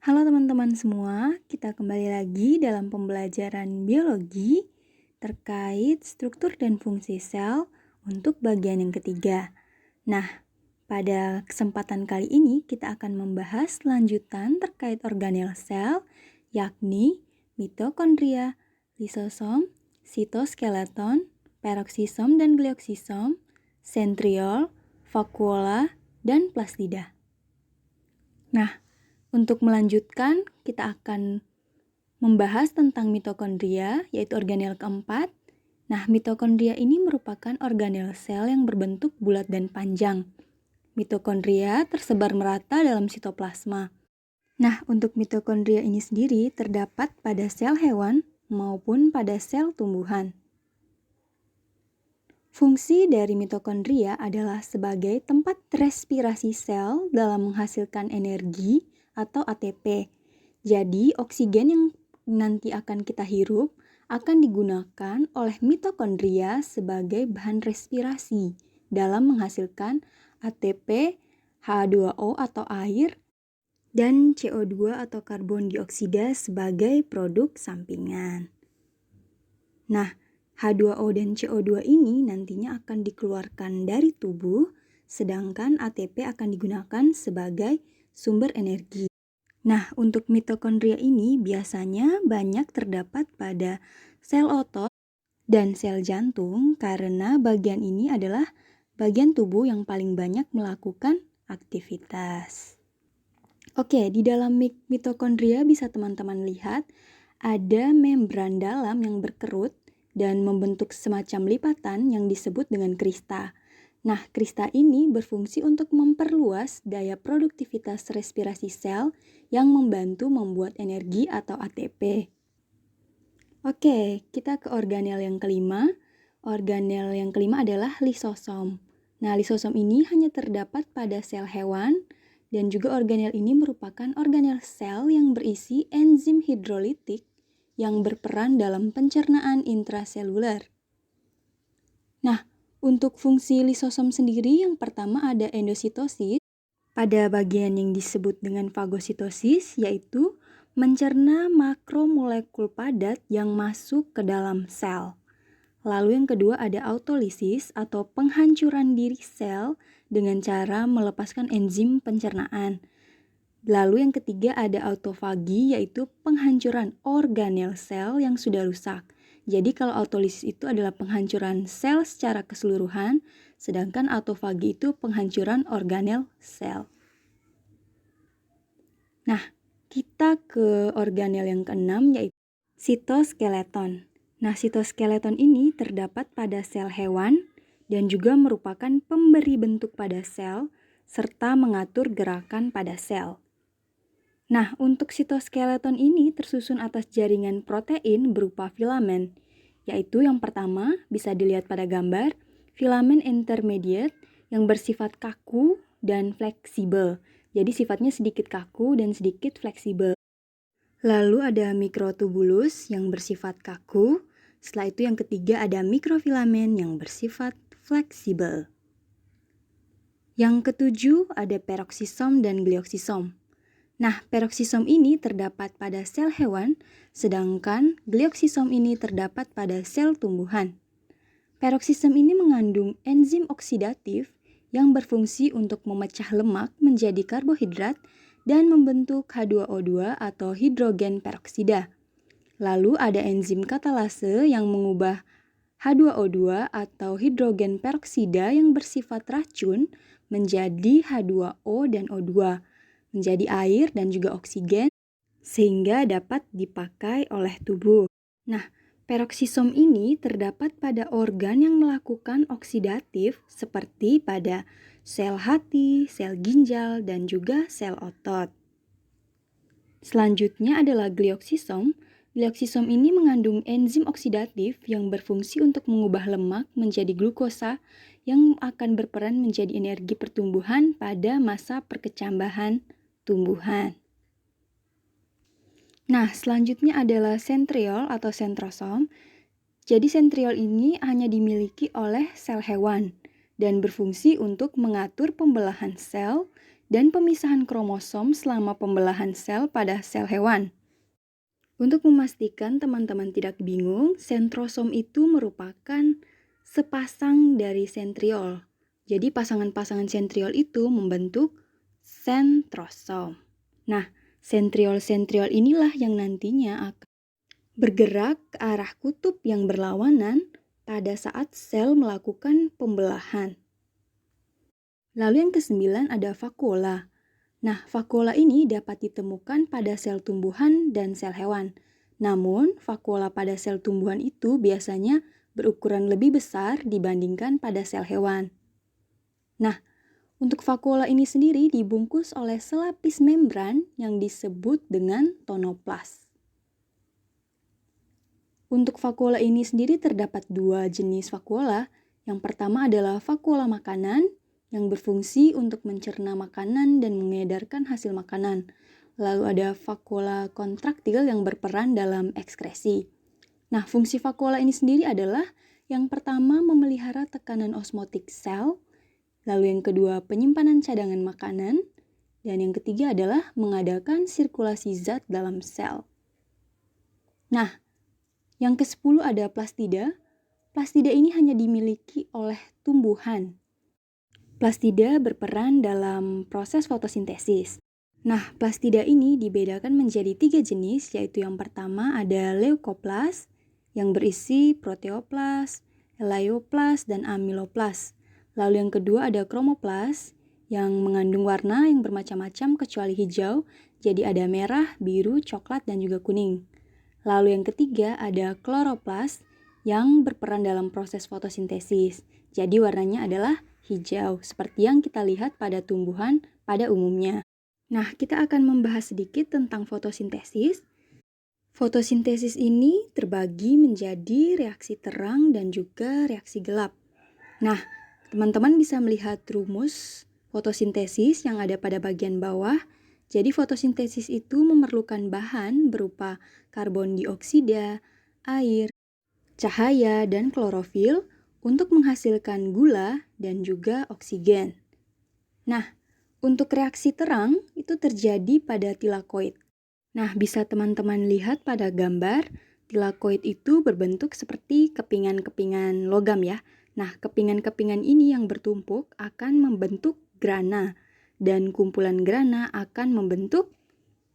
Halo teman-teman semua, kita kembali lagi dalam pembelajaran biologi terkait struktur dan fungsi sel untuk bagian yang ketiga. Nah, pada kesempatan kali ini kita akan membahas lanjutan terkait organel sel, yakni mitokondria, lisosom, sitoskeleton, peroksisom dan glioksisom, sentriol, vakuola, dan plastida. Nah, untuk melanjutkan, kita akan membahas tentang mitokondria, yaitu organel keempat. Nah, mitokondria ini merupakan organel sel yang berbentuk bulat dan panjang. Mitokondria tersebar merata dalam sitoplasma. Nah, untuk mitokondria ini sendiri terdapat pada sel hewan maupun pada sel tumbuhan. Fungsi dari mitokondria adalah sebagai tempat respirasi sel dalam menghasilkan energi atau ATP. Jadi, oksigen yang nanti akan kita hirup akan digunakan oleh mitokondria sebagai bahan respirasi dalam menghasilkan ATP, H2O atau air, dan CO2 atau karbon dioksida sebagai produk sampingan. Nah, H2O dan CO2 ini nantinya akan dikeluarkan dari tubuh, sedangkan ATP akan digunakan sebagai sumber energi. Nah, untuk mitokondria ini biasanya banyak terdapat pada sel otot dan sel jantung karena bagian ini adalah bagian tubuh yang paling banyak melakukan aktivitas. Oke, di dalam mitokondria bisa teman-teman lihat ada membran dalam yang berkerut dan membentuk semacam lipatan yang disebut dengan krista. Nah, krista ini berfungsi untuk memperluas daya produktivitas respirasi sel yang membantu membuat energi atau ATP. Oke, kita ke organel yang kelima. Organel yang kelima adalah lisosom. Nah, lisosom ini hanya terdapat pada sel hewan, dan juga organel ini merupakan organel sel yang berisi enzim hidrolitik yang berperan dalam pencernaan intraseluler. Nah, untuk fungsi lisosom sendiri yang pertama ada endositosis pada bagian yang disebut dengan fagositosis, yaitu mencerna makromolekul padat yang masuk ke dalam sel. Lalu yang kedua ada autolisis atau penghancuran diri sel dengan cara melepaskan enzim pencernaan. Lalu yang ketiga ada autofagi, yaitu penghancuran organel sel yang sudah rusak. Jadi kalau autolisis itu adalah penghancuran sel secara keseluruhan, sedangkan autofagi itu penghancuran organel sel. Nah, kita ke organel yang keenam, yaitu sitoskeleton. Nah, sitoskeleton ini terdapat pada sel hewan dan juga merupakan pemberi bentuk pada sel serta mengatur gerakan pada sel. Nah, untuk sitoskeleton ini tersusun atas jaringan protein berupa filamen, yaitu yang pertama bisa dilihat pada gambar, filamen intermediate yang bersifat kaku dan fleksibel. Jadi sifatnya sedikit kaku dan sedikit fleksibel. Lalu ada mikrotubulus yang bersifat kaku. Setelah itu yang ketiga ada mikrofilamen yang bersifat fleksibel. Yang ketujuh ada peroksisom dan glioksisom. Nah, peroksisom ini terdapat pada sel hewan, sedangkan glioksisom ini terdapat pada sel tumbuhan. Peroksisom ini mengandung enzim oksidatif yang berfungsi untuk memecah lemak menjadi karbohidrat dan membentuk H2O2 atau hidrogen peroksida. Lalu ada enzim katalase yang mengubah H2O2 atau hidrogen peroksida yang bersifat racun menjadi H2O dan O2, menjadi air dan juga oksigen, sehingga dapat dipakai oleh tubuh. Nah, peroksisom ini terdapat pada organ yang melakukan oksidatif seperti pada sel hati, sel ginjal, dan juga sel otot. Selanjutnya adalah glioksisom. Glioksisom ini mengandung enzim oksidatif yang berfungsi untuk mengubah lemak menjadi glukosa yang akan berperan menjadi energi pertumbuhan pada masa perkecambahan tumbuhan. Nah, selanjutnya adalah sentriol atau sentrosom. Jadi sentriol ini hanya dimiliki oleh sel hewan dan berfungsi untuk mengatur pembelahan sel dan pemisahan kromosom selama pembelahan sel pada sel hewan. Untuk memastikan teman-teman tidak bingung, sentrosom itu merupakan sepasang dari sentriol. Jadi pasangan-pasangan sentriol itu membentuk sentrosom. Nah, sentriol-sentriol inilah yang nantinya akan bergerak ke arah kutub yang berlawanan pada saat sel melakukan pembelahan. Lalu yang ke-9 ada vakuola. Nah, vakuola ini dapat ditemukan pada sel tumbuhan dan sel hewan. Namun, vakuola pada sel tumbuhan itu biasanya berukuran lebih besar dibandingkan pada sel hewan. Nah, untuk vakuola ini sendiri dibungkus oleh selapis membran yang disebut dengan tonoplas. Untuk vakuola ini sendiri terdapat 2 jenis vakuola. Yang pertama adalah vakuola makanan yang berfungsi untuk mencerna makanan dan mengedarkan hasil makanan. Lalu ada vakuola kontraktil yang berperan dalam ekskresi. Nah, fungsi vakuola ini sendiri adalah yang pertama memelihara tekanan osmotik sel, lalu yang kedua penyimpanan cadangan makanan, dan yang ketiga adalah mengadakan sirkulasi zat dalam sel. Nah, yang ke-10 ada plastida. Plastida ini hanya dimiliki oleh tumbuhan. Plastida berperan dalam proses fotosintesis. Nah, plastida ini dibedakan menjadi 3 jenis, yaitu yang pertama ada leukoplas yang berisi proteoplas, elaioplas, dan amiloplas. Lalu yang kedua ada kromoplas yang mengandung warna yang bermacam-macam kecuali hijau, jadi ada merah, biru, coklat, dan juga kuning. Lalu yang ketiga ada kloroplas yang berperan dalam proses fotosintesis, jadi warnanya adalah hijau, seperti yang kita lihat pada tumbuhan pada umumnya. Nah, kita akan membahas sedikit tentang fotosintesis. Fotosintesis ini terbagi menjadi reaksi terang dan juga reaksi gelap. Nah, teman-teman bisa melihat rumus fotosintesis yang ada pada bagian bawah. Jadi fotosintesis itu memerlukan bahan berupa karbon dioksida, air, cahaya, dan klorofil untuk menghasilkan gula dan juga oksigen. Nah, untuk reaksi terang itu terjadi pada tilakoid. Nah, bisa teman-teman lihat pada gambar, tilakoid itu berbentuk seperti kepingan-kepingan logam ya. Nah, kepingan-kepingan ini yang bertumpuk akan membentuk grana, dan kumpulan grana akan membentuk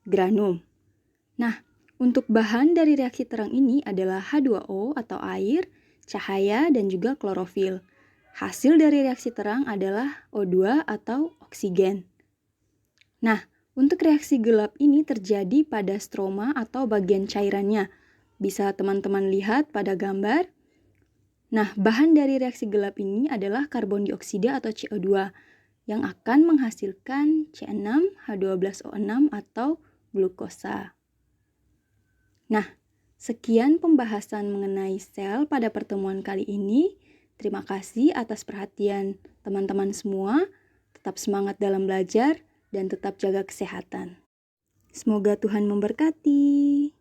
granum. Nah, untuk bahan dari reaksi terang ini adalah H2O atau air, cahaya, dan juga klorofil. Hasil dari reaksi terang adalah O2 atau oksigen. Nah, untuk reaksi gelap ini terjadi pada stroma atau bagian cairannya. Bisa teman-teman lihat pada gambar. Nah, bahan dari reaksi gelap ini adalah karbon dioksida atau CO2 yang akan menghasilkan C6H12O6 atau glukosa. Nah, sekian pembahasan mengenai sel pada pertemuan kali ini. Terima kasih atas perhatian teman-teman semua. Tetap semangat dalam belajar dan tetap jaga kesehatan. Semoga Tuhan memberkati.